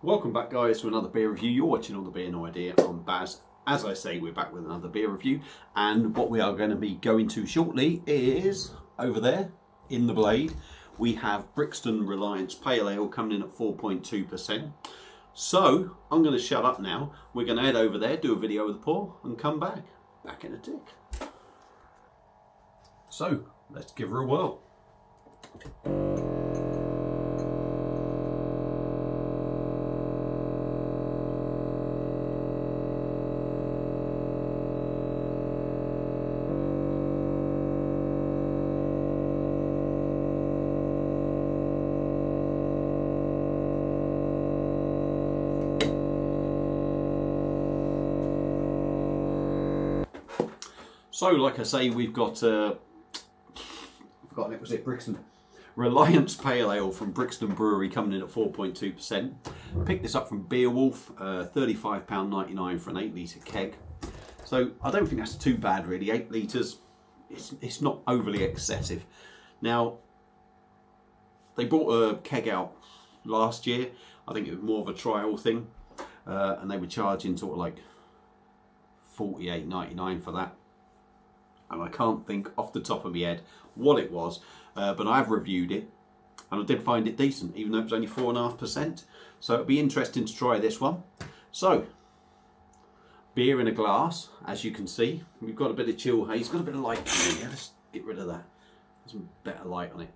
Welcome back, guys, to another beer review. You're watching All the Beer No Idea. I'm Baz. As I say, we're back with another beer review, and what we are going to be going to shortly is over there in the blade we have Brixton Reliance Pale Ale coming in at 4.2%. So I'm going to shut up now. We're going to head over there, do a video of the pour, and come back in a tick. So let's give her a whirl. So, like I say, we've got, I've forgotten it, was it Brixton? Reliance Pale Ale from Brixton Brewery coming in at 4.2%. Picked this up from Beerwolf, £35.99 for an 8 litre keg. So, I don't think that's too bad really, 8 litres, it's not overly excessive. Now, they brought a keg out last year. I think it was more of a trial thing, and they were charging sort of like $48.99 for that. And I can't think off the top of my head what it was, but I have reviewed it and I did find it decent, even though it was only 4.5%. So it'll be interesting to try this one. So, beer in a glass, as you can see. We've got a bit of chill haze, got a bit of light in here. Let's get rid of that. There's some better light on it.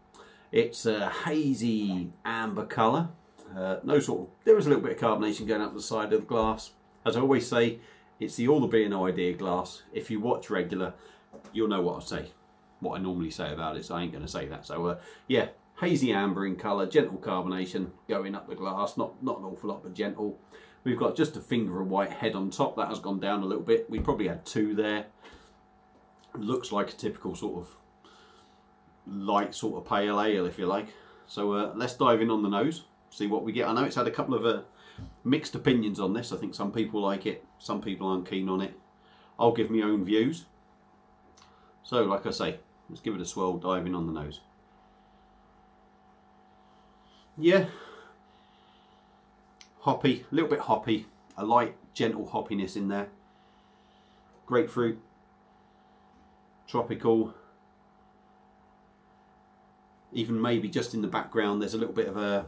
It's a hazy amber colour. No sort of, there is a little bit of carbonation going up the side of the glass. As I always say, it's the All the Beer No Idea glass. If you watch regular, you'll know what I say, what I normally say about it, so I ain't going to say that. So yeah, hazy amber in colour, gentle carbonation going up the glass, not an awful lot, but gentle. We've got just a finger of white head on top. That has gone down a little bit. We probably had two there. Looks like a typical sort of light sort of pale ale, if you like. So let's dive in on the nose, see what we get. I know it's had a couple of mixed opinions on this. I think some people like it, some people aren't keen on it. I'll give my own views. So, like I say, let's give it a swirl, diving on the nose. Yeah, hoppy, a little bit hoppy, a light, gentle hoppiness in there. Grapefruit, tropical, even maybe just in the background there's a little bit of a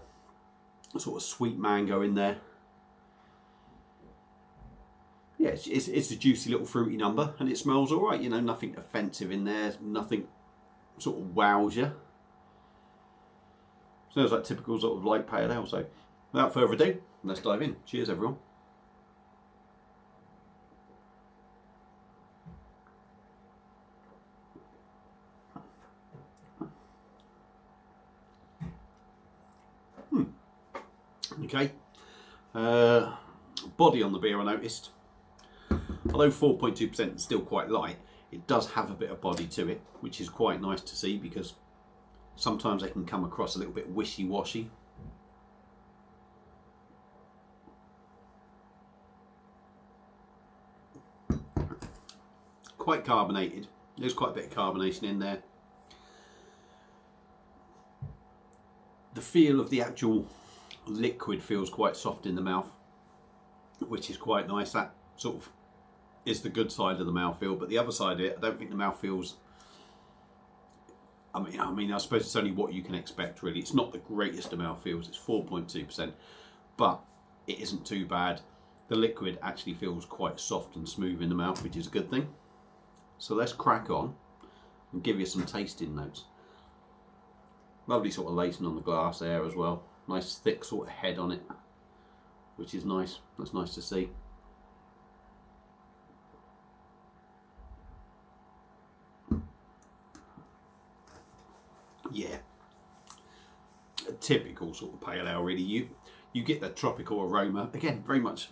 sort of sweet mango in there. Yeah, it's a juicy little fruity number, and it smells all right. You know, nothing offensive in there, nothing sort of wows you. Smells like typical sort of light pale ale. So, without further ado, let's dive in. Cheers, everyone. Okay. Body on the beer, I noticed. Although 4.2% is still quite light, it does have a bit of body to it, which is quite nice to see, because sometimes they can come across a little bit wishy-washy. Quite carbonated. There's quite a bit of carbonation in there. The feel of the actual liquid feels quite soft in the mouth, which is quite nice. That sort of is the good side of the mouthfeel, but the other side of it, I don't think the mouth feels. I mean, I suppose it's only what you can expect, really. It's not the greatest of mouthfeels. It's 4.2%, but it isn't too bad. The liquid actually feels quite soft and smooth in the mouth, which is a good thing. So let's crack on and give you some tasting notes. Lovely sort of lacing on the glass there as well. Nice thick sort of head on it, which is nice. That's nice to see. Yeah, a typical sort of pale ale, really. You get that tropical aroma. Again, very much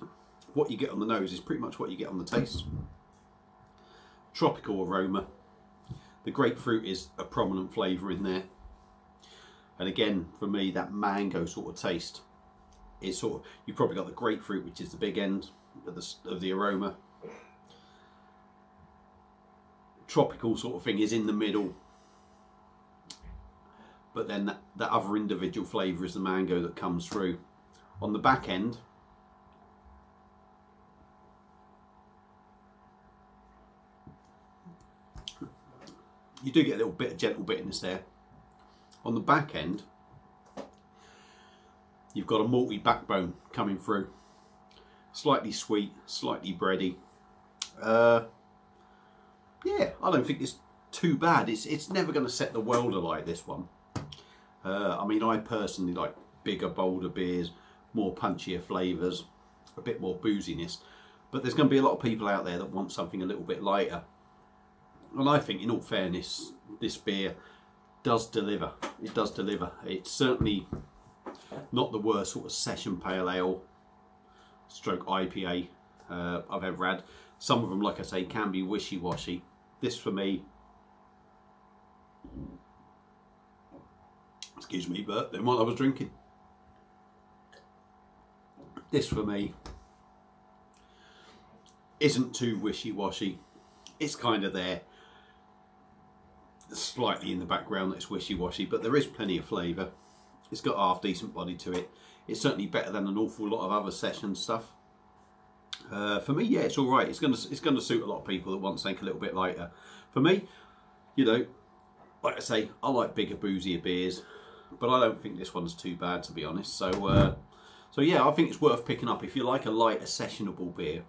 what you get on the nose is pretty much what you get on the taste. Tropical aroma. The grapefruit is a prominent flavour in there. And again, for me, that mango sort of taste is sort of, you've probably got the grapefruit, which is the big end of the aroma. Tropical sort of thing is in the middle. But then that other individual flavour is the mango that comes through. On the back end, you do get a little bit of gentle bitterness there. On the back end, you've got a malty backbone coming through. Slightly sweet, slightly bready. Yeah, I don't think it's too bad. It's never going to set the world alight, this one. I mean, I personally like bigger, bolder beers, more punchier flavours, a bit more booziness. But there's going to be a lot of people out there that want something a little bit lighter. And I think, in all fairness, this beer does deliver. It does deliver. It's certainly not the worst sort of session pale ale stroke IPA I've ever had. Some of them, like I say, can be wishy-washy. This for me, excuse me, but then what I was drinking. This for me isn't too wishy-washy. It's kind of there, slightly in the background that's wishy-washy, but there is plenty of flavour. It's got half decent body to it. It's certainly better than an awful lot of other session stuff. For me, yeah, it's all right. It's going to suit a lot of people that want something a little bit lighter. For me, you know, like I say, I like bigger, boozier beers, but I don't think this one's too bad, to be honest. So, so yeah, I think it's worth picking up if you like a lighter, sessionable beer.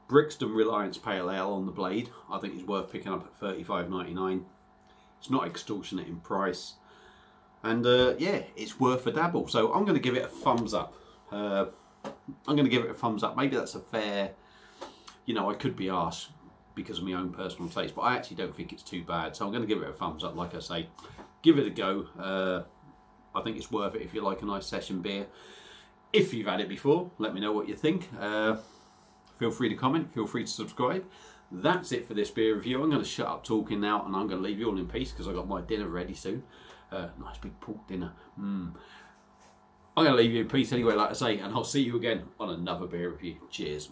Brixton Reliance Pale Ale on the blade, I think is worth picking up at $35.99. It's not extortionate in price, and yeah, it's worth a dabble. So I'm going to give it a thumbs up. I'm going to give it a thumbs up. Maybe that's a fair, you know, I could be harsh because of my own personal taste, but I actually don't think it's too bad. So I'm going to give it a thumbs up. Like I say, give it a go. I think it's worth it if you like a nice session beer. If you've had it before, let me know what you think. Feel free to comment, feel free to subscribe. That's it for this beer review. I'm going to shut up talking now, and I'm going to leave you all in peace because I've got my dinner ready soon. Nice big pork dinner. I'm going to leave you in peace anyway, like I say, and I'll see you again on another beer review. Cheers.